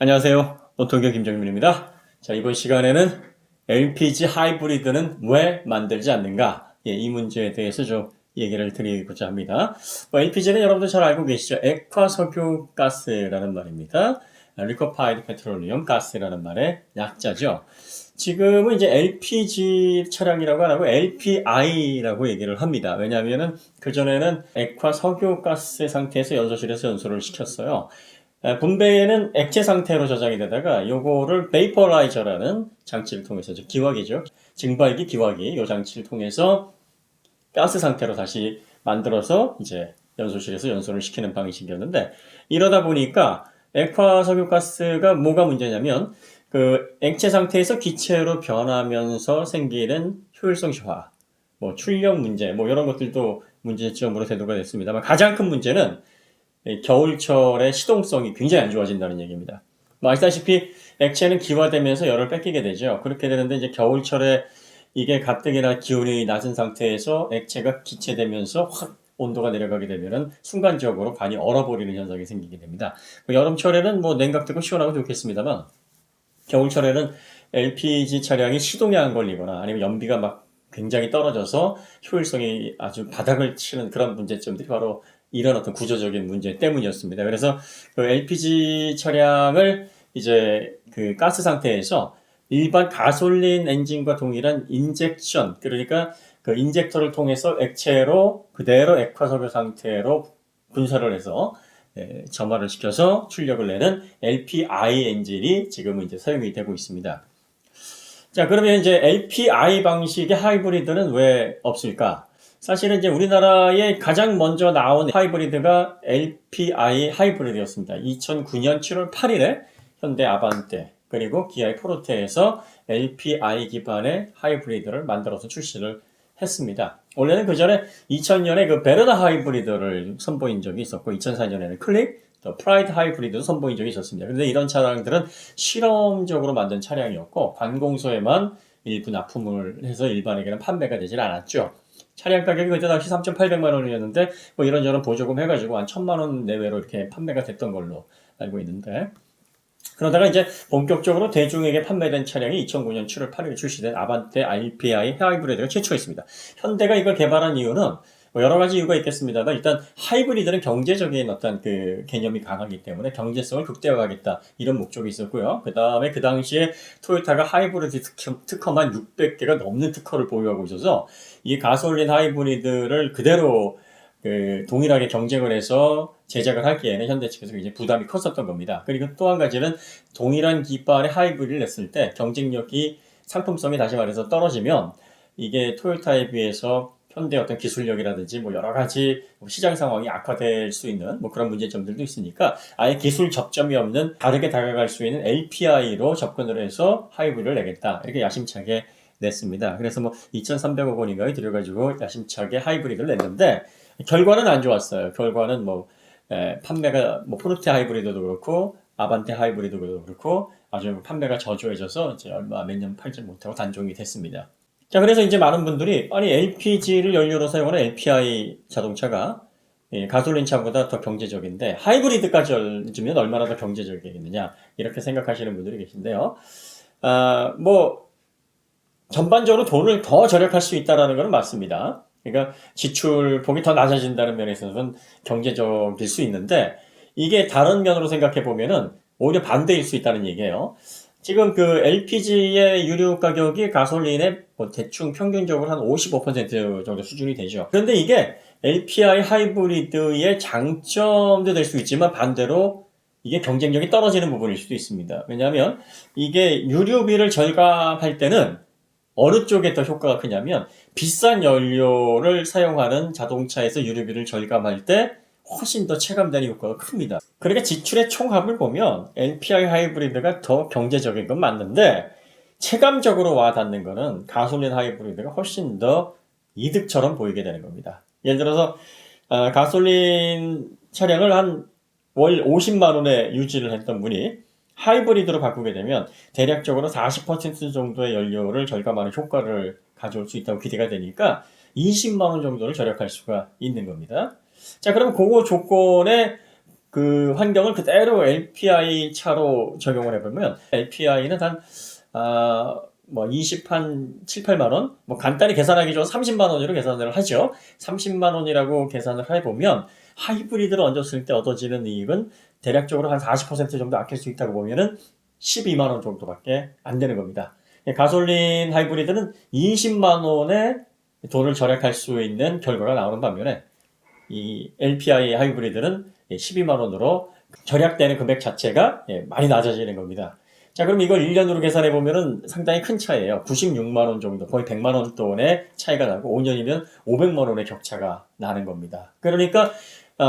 안녕하세요. 오토교 김정민입니다. 자, 이번 시간에는 LPG 하이브리드는 왜 만들지 않는가? 이 문제에 대해서 좀 얘기를 드리고자 합니다. LPG는 여러분들 잘 알고 계시죠? 액화석유가스라는 말입니다. Liquefied Petroleum Gas라는 말의 약자죠. 지금은 이제 LPG 차량이라고 안 하고 LPI라고 얘기를 합니다. 왜냐하면은 그전에는 액화석유가스 상태에서 연소실에서 연소를 시켰어요. 분배에는 액체 상태로 저장이 되다가 요거를 베이퍼라이저라는 장치를 통해서 기화기죠. 증발기, 기화기 요 장치를 통해서 가스 상태로 다시 만들어서 이제 연소실에서 연소를 시키는 방식이었는데 이러다 보니까 액화석유가스가 뭐가 문제냐면 그 액체 상태에서 기체로 변하면서 생기는 효율성 저하, 뭐 출력 문제, 뭐 이런 것들도 문제점으로 대두가 됐습니다만 가장 큰 문제는 겨울철의 시동성이 굉장히 안 좋아진다는 얘기입니다. 뭐 아시다시피 액체는 기화되면서 열을 뺏기게 되죠. 그렇게 되는데 이제 겨울철에 이게 가뜩이나 기온이 낮은 상태에서 액체가 기체되면서 확 온도가 내려가게 되면은 순간적으로 반이 얼어버리는 현상이 생기게 됩니다. 여름철에는 뭐 냉각 되고 시원하고 좋겠습니다만 겨울철에는 LPG 차량이 시동에 안 걸리거나 아니면 연비가 막 굉장히 떨어져서 효율성이 아주 바닥을 치는 그런 문제점들이 바로 이런 어떤 구조적인 문제 때문이었습니다. 그래서 그 LPG 차량을 이제 그 가스 상태에서 일반 가솔린 엔진과 동일한 인젝션, 그러니까 그 인젝터를 통해서 액체로 그대로 액화석유 상태로 분사를 해서 점화를 시켜서 출력을 내는 LPI 엔진이 지금은 이제 사용이 되고 있습니다. 자, 그러면 이제 LPI 방식의 하이브리드는 왜 없을까? 사실은 이제 우리나라에 가장 먼저 나온 하이브리드가 LPI 하이브리드였습니다. 2009년 7월 8일에 현대 아반떼 그리고 기아의 포르테에서 LPI 기반의 하이브리드를 만들어서 출시를 했습니다. 원래는 그 전에 2000년에 그 베르나 하이브리드를 선보인 적이 있었고 2004년에는 클릭, 또 프라이드 하이브리드도 선보인 적이 있었습니다. 그런데 이런 차량들은 실험적으로 만든 차량이었고 관공서에만 일부 납품을 해서 일반에게는 판매가 되질 않았죠. 차량 가격이 그때 당시 3,800만 원이었는데 뭐 이런저런 보조금 해가지고 한 1,000만 원 내외로 이렇게 판매가 됐던 걸로 알고 있는데 그러다가 이제 본격적으로 대중에게 판매된 차량이 2009년 7월 8일에 출시된 아반떼 RPI 하이브리드가 최초였습니다. 현대가 이걸 개발한 이유는 뭐 여러 가지 이유가 있겠습니다만 일단 하이브리드는 경제적인 어떤 그 개념이 강하기 때문에 경제성을 극대화하겠다 이런 목적이 있었고요. 그 다음에 그 당시에 토요타가 하이브리드 특허만 600개가 넘는 특허를 보유하고 있어서 이 가솔린 하이브리드를 그대로 그 동일하게 경쟁을 해서 제작을 하기에는 현대 측에서 굉장히 부담이 컸었던 겁니다. 그리고 또 한 가지는 동일한 기반의 하이브리드를 냈을 때 경쟁력이 상품성이 다시 말해서 떨어지면 이게 토요타에 비해서 현대의 어떤 기술력이라든지 뭐 여러 가지 시장 상황이 악화될 수 있는 뭐 그런 문제점들도 있으니까 아예 기술 접점이 없는 다르게 다가갈 수 있는 LPI로 접근을 해서 하이브리드를 내겠다 이렇게 야심차게 냈습니다. 그래서 뭐 2,300억 원인가에 들여가지고 야심차게 하이브리드를 냈는데 결과는 안 좋았어요. 결과는 뭐 판매가 뭐 포르테 하이브리드도 그렇고 아반떼 하이브리드도 그렇고 아주 판매가 저조해져서 이제 얼마 몇 년 팔지 못하고 단종이 됐습니다. 자, 그래서 이제 많은 분들이 아니 LPG를 연료로 사용하는 LPI 자동차가 가솔린 차보다 더 경제적인데 하이브리드까지 주면 얼마나 더 경제적이겠느냐 이렇게 생각하시는 분들이 계신데요. 뭐 전반적으로 돈을 더 절약할 수 있다는 것은 맞습니다. 그러니까 지출폭이 더 낮아진다는 면에서는 경제적일 수 있는데 이게 다른 면으로 생각해 보면은 오히려 반대일 수 있다는 얘기예요. 지금 그 LPG의 유류 가격이 가솔린의 뭐 대충 평균적으로 한 55% 정도 수준이 되죠. 그런데 이게 LPI 하이브리드의 장점도 될 수 있지만 반대로 이게 경쟁력이 떨어지는 부분일 수도 있습니다. 왜냐하면 이게 유류비를 절감할 때는 어느 쪽에 더 효과가 크냐면 비싼 연료를 사용하는 자동차에서 유류비를 절감할 때 훨씬 더 체감되는 효과가 큽니다. 그러니까 지출의 총합을 보면 LPI 하이브리드가 더 경제적인 건 맞는데 체감적으로 와닿는 거는 가솔린 하이브리드가 훨씬 더 이득처럼 보이게 되는 겁니다. 예를 들어서 가솔린 차량을 한 월 50만 원에 유지를 했던 분이 하이브리드로 바꾸게 되면 대략적으로 40% 정도의 연료를 절감하는 효과를 가져올 수 있다고 기대가 되니까 20만 원 정도를 절약할 수가 있는 겁니다. 자, 그럼 그거 조건에 그 환경을 그대로 LPI 차로 적용을 해보면 LPI는 뭐 7, 8만 원? 뭐 간단히 계산하기 좋은 30만 원으로 계산을 하죠. 30만 원이라고 계산을 해보면 하이브리드를 얹었을 때 얻어지는 이익은 대략적으로 한 40% 정도 아낄 수 있다고 보면은 12만 원 정도밖에 안 되는 겁니다. 가솔린 하이브리드는 20만 원에 돈을 절약할 수 있는 결과가 나오는 반면에 이 LPI 하이브리드는 12만 원으로 절약되는 금액 자체가 많이 낮아지는 겁니다. 자, 그럼 이걸 1년으로 계산해 보면은 상당히 큰 차이예요. 96만 원 정도, 거의 100만 원 돈의 차이가 나고 5년이면 500만 원의 격차가 나는 겁니다. 그러니까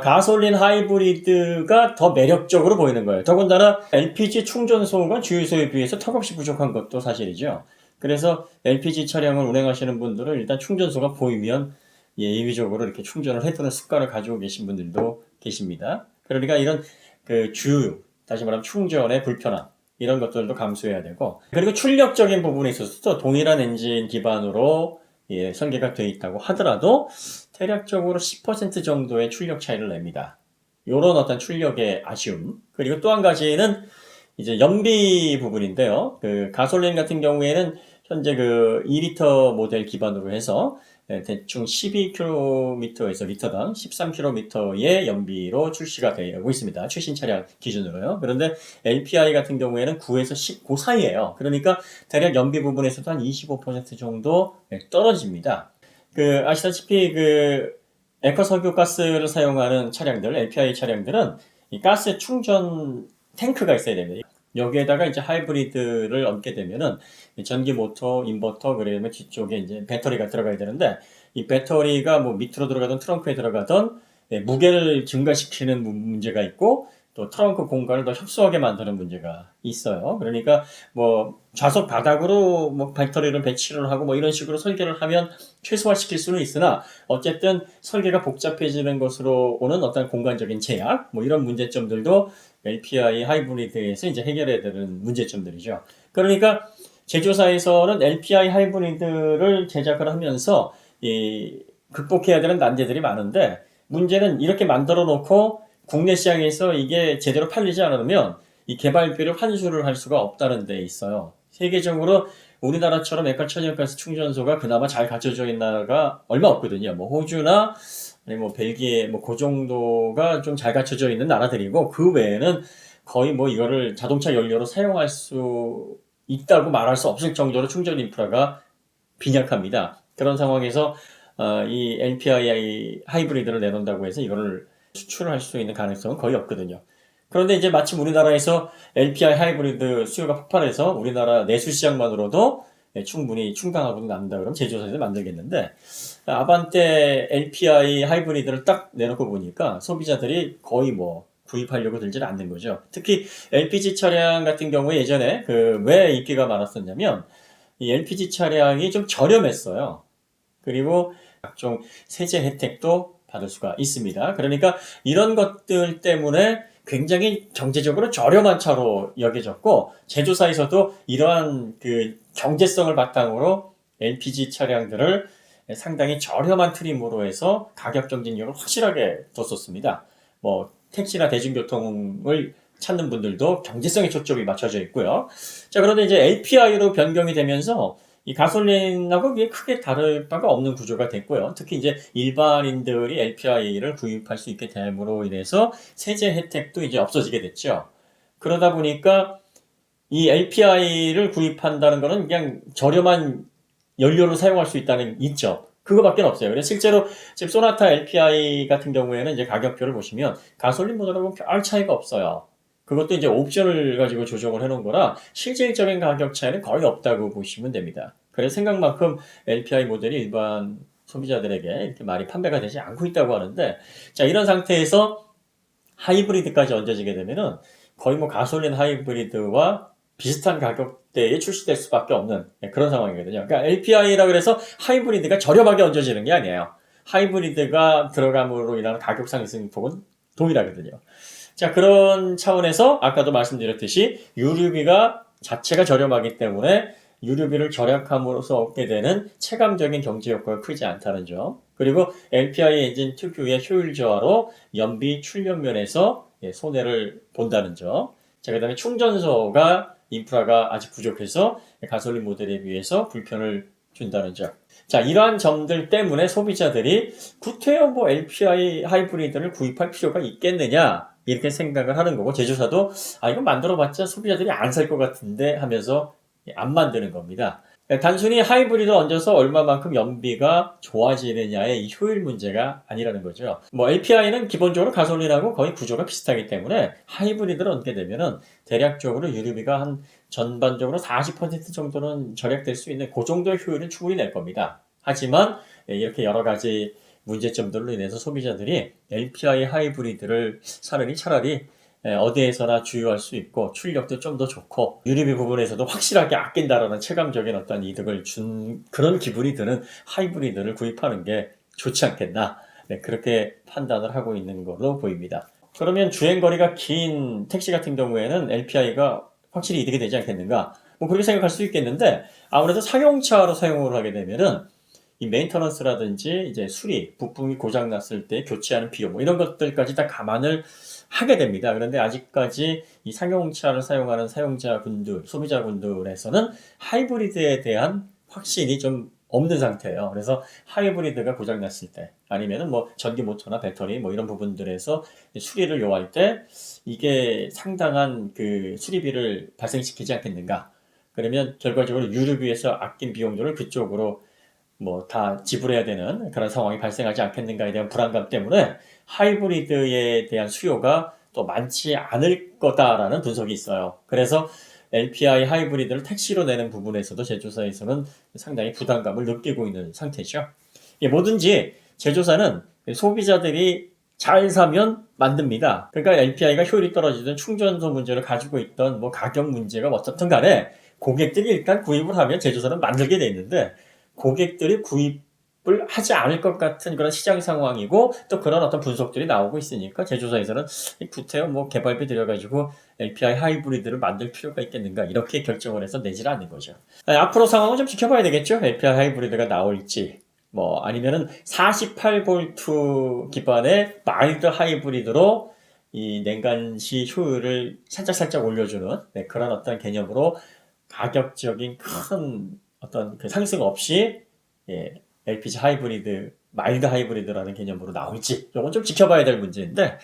가솔린 하이브리드가 더 매력적으로 보이는 거예요. 더군다나 LPG 충전소가 주유소에 비해서 턱없이 부족한 것도 사실이죠. 그래서 LPG 차량을 운행하시는 분들은 일단 충전소가 보이면 예의적으로 이렇게 충전을 해두는 습관을 가지고 계신 분들도 계십니다. 그러니까 이런 다시 말하면 충전의 불편함, 이런 것들도 감수해야 되고, 그리고 출력적인 부분에 있어서도 동일한 엔진 기반으로 설계가 되어 있다고 하더라도 대략적으로 10% 정도의 출력 차이를 냅니다. 요런 어떤 출력의 아쉬움. 그리고 또 한 가지는 이제 연비 부분인데요. 그 가솔린 같은 경우에는 현재 그 2리터 모델 기반으로 해서 대충 12km에서 리터당 13km의 연비로 출시가 되고 있습니다. 최신 차량 기준으로요. 그런데 LPI 같은 경우에는 9에서 10, 그 사이에요. 그러니까 대략 연비 부분에서도 한 25% 정도 떨어집니다. 아시다시피 에코 석유 가스를 사용하는 차량들, LPI 차량들은 이 가스 충전 탱크가 있어야 됩니다. 여기에다가 이제 하이브리드를 얹게 되면은 전기 모터, 인버터, 그러면 뒤쪽에 이제 배터리가 들어가야 되는데 이 배터리가 뭐 밑으로 들어가던 트렁크에 들어가던 무게를 증가시키는 문제가 있고 또 트렁크 공간을 더 협소하게 만드는 문제가 있어요. 그러니까 뭐 좌석 바닥으로 뭐 배터리를 배치를 하고 뭐 이런 식으로 설계를 하면 최소화시킬 수는 있으나 어쨌든 설계가 복잡해지는 것으로 오는 어떤 공간적인 제약 뭐 이런 문제점들도 LPI 하이브리드에서 이제 해결해야 되는 문제점들이죠. 그러니까 제조사에서는 LPI 하이브리드를 제작을 하면서 극복해야 되는 난제들이 많은데 문제는 이렇게 만들어 놓고 국내 시장에서 이게 제대로 팔리지 않으면 이 개발비를 환수를 할 수가 없다는 데 있어요. 세계적으로 우리나라처럼 에카 천연가스 충전소가 그나마 잘 갖춰져 있는 나라가 얼마 없거든요. 뭐 호주나 아니 뭐 벨기에 뭐 그 정도가 좀 잘 갖춰져 있는 나라들이고 그 외에는 거의 뭐 이거를 자동차 연료로 사용할 수 있다고 말할 수 없을 정도로 충전 인프라가 빈약합니다. 그런 상황에서 이 LPI 하이브리드를 내놓는다고 해서 이거를 수출할 수 있는 가능성은 거의 없거든요. 그런데 이제 마침 우리나라에서 LPI 하이브리드 수요가 폭발해서 우리나라 내수 시장만으로도 충분히 충당하고 남다 그러면 제조사에서 만들겠는데 아반떼 LPI 하이브리드를 딱 내놓고 보니까 소비자들이 거의 뭐 구입하려고 들지는 않는 거죠. 특히 LPG 차량 같은 경우에 예전에 왜 인기가 많았었냐면 이 LPG 차량이 좀 저렴했어요. 그리고 각종 세제 혜택도 받을 수가 있습니다. 그러니까 이런 것들 때문에 굉장히 경제적으로 저렴한 차로 여겨졌고 제조사에서도 이러한 경제성을 바탕으로 LPG 차량들을 상당히 저렴한 트림으로 해서 가격 경쟁력을 확실하게 뒀었습니다. 뭐 택시나 대중교통을 찾는 분들도 경제성에 초점이 맞춰져 있고요. 자, 그런데 이제 LPI로 변경이 되면서 이 가솔린하고 크게 다를 바가 없는 구조가 됐고요. 특히 이제 일반인들이 LPI를 구입할 수 있게 됨으로 인해서 세제 혜택도 이제 없어지게 됐죠. 그러다 보니까 이 LPI를 구입한다는 거는 그냥 저렴한 연료를 사용할 수 있다는 이점. 그거밖에 없어요. 그래서 실제로 지금 소나타 LPI 같은 경우에는 이제 가격표를 보시면 가솔린 모델하고 별 차이가 없어요. 그것도 이제 옵션을 가지고 조정을 해놓은 거라 실질적인 가격 차이는 거의 없다고 보시면 됩니다. 그래서 생각만큼 LPI 모델이 일반 소비자들에게 이렇게 많이 판매가 되지 않고 있다고 하는데, 자, 이런 상태에서 하이브리드까지 얹어지게 되면은 거의 뭐 가솔린 하이브리드와 비슷한 가격대에 출시될 수밖에 없는 그런 상황이거든요. 그러니까 LPI라 그래서 하이브리드가 저렴하게 얹어지는 게 아니에요. 하이브리드가 들어감으로 인한 가격 상승폭은 동일하거든요. 자, 그런 차원에서 아까도 말씀드렸듯이 유류비가 자체가 저렴하기 때문에 유류비를 절약함으로써 얻게 되는 체감적인 경제 효과가 크지 않다는 점. 그리고 LPI 엔진 특유의 효율 저하로 연비 출력 면에서 손해를 본다는 점. 자, 그 다음에 충전소가 인프라가 아직 부족해서 가솔린 모델에 비해서 불편을 준다는 점. 자, 이러한 점들 때문에 소비자들이 구태여 뭐 LPI 하이브리드를 구입할 필요가 있겠느냐 이렇게 생각을 하는 거고, 제조사도 이거 만들어봤자 소비자들이 안 살 것 같은데 하면서 안 만드는 겁니다. 단순히 하이브리드를 얹어서 얼마만큼 연비가 좋아지느냐의 이 효율 문제가 아니라는 거죠. 뭐 LPI는 기본적으로 가솔린하고 거의 구조가 비슷하기 때문에 하이브리드를 얹게 되면은 대략적으로 유류비가 한 전반적으로 40% 정도는 절약될 수 있는 그 정도의 효율은 충분히 낼 겁니다. 하지만 이렇게 여러 가지 문제점들로 인해서 소비자들이 LPI 하이브리드를 사느니 차라리 어디에서나 주유할 수 있고 출력도 좀 더 좋고 유리비 부분에서도 확실하게 아낀다라는 체감적인 어떤 이득을 준 그런 기분이 드는 하이브리드를 구입하는 게 좋지 않겠나, 그렇게 판단을 하고 있는 걸로 보입니다. 그러면 주행거리가 긴 택시 같은 경우에는 LPI가 확실히 이득이 되지 않겠는가, 뭐 그렇게 생각할 수 있겠는데, 아무래도 상용차로 사용을 하게 되면은 이 메인터넌스라든지 이제 수리, 부품이 고장 났을 때 교체하는 비용, 뭐 이런 것들까지 다 감안을 하게 됩니다. 그런데 아직까지 이 상용차를 사용하는 사용자분들, 소비자분들에서는 하이브리드에 대한 확신이 좀 없는 상태예요. 그래서 하이브리드가 고장 났을 때, 아니면은 뭐 전기 모터나 배터리 뭐 이런 부분들에서 수리를 요할 때 이게 상당한 그 수리비를 발생시키지 않겠는가. 그러면 결과적으로 유류비에서 아낀 비용들을 그쪽으로 뭐 다 지불해야 되는 그런 상황이 발생하지 않겠는가에 대한 불안감 때문에 하이브리드에 대한 수요가 또 많지 않을 거다라는 분석이 있어요. 그래서 LPI 하이브리드를 택시로 내는 부분에서도 제조사에서는 상당히 부담감을 느끼고 있는 상태죠. 뭐든지 제조사는 소비자들이 잘 사면 만듭니다. 그러니까 LPI가 효율이 떨어지든 충전소 문제를 가지고 있던 뭐 가격 문제가 어떻든 간에 고객들이 일단 구입을 하면 제조사는 만들게 돼 있는데, 고객들이 구입을 하지 않을 것 같은 그런 시장 상황이고 또 그런 어떤 분석들이 나오고 있으니까 제조사에서는 구태여 뭐 개발비 들여가지고 LPI 하이브리드를 만들 필요가 있겠는가 이렇게 결정을 해서 내질 않는 거죠. 앞으로 상황은 좀 지켜봐야 되겠죠. LPI 하이브리드가 나올지, 뭐 아니면은 48V 기반의 마일드 하이브리드로 이 냉간시 효율을 살짝 올려주는 그런 어떤 개념으로 가격적인 큰 어떤 그 상승 없이 LPG 하이브리드, 마일드 하이브리드라는 개념으로 나올지, 이건 좀 지켜봐야 될 문제인데,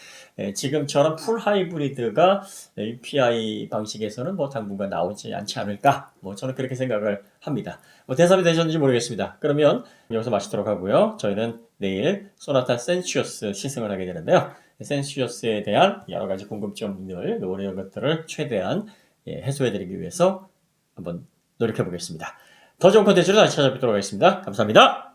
지금처럼 풀 하이브리드가 LPI 방식에서는 뭐 당분간 나오지 않지 않을까, 뭐 저는 그렇게 생각을 합니다. 뭐 대답이 되셨는지 모르겠습니다. 그러면 여기서 마치도록 하고요. 저희는 내일 소나타 센시어스 시승을 하게 되는데요. 센시어스에 대한 여러 가지 궁금점들, 이런 것들을 최대한 해소해드리기 위해서 한번 노력해 보겠습니다. 더 좋은 콘텐츠로 다시 찾아뵙도록 하겠습니다. 감사합니다.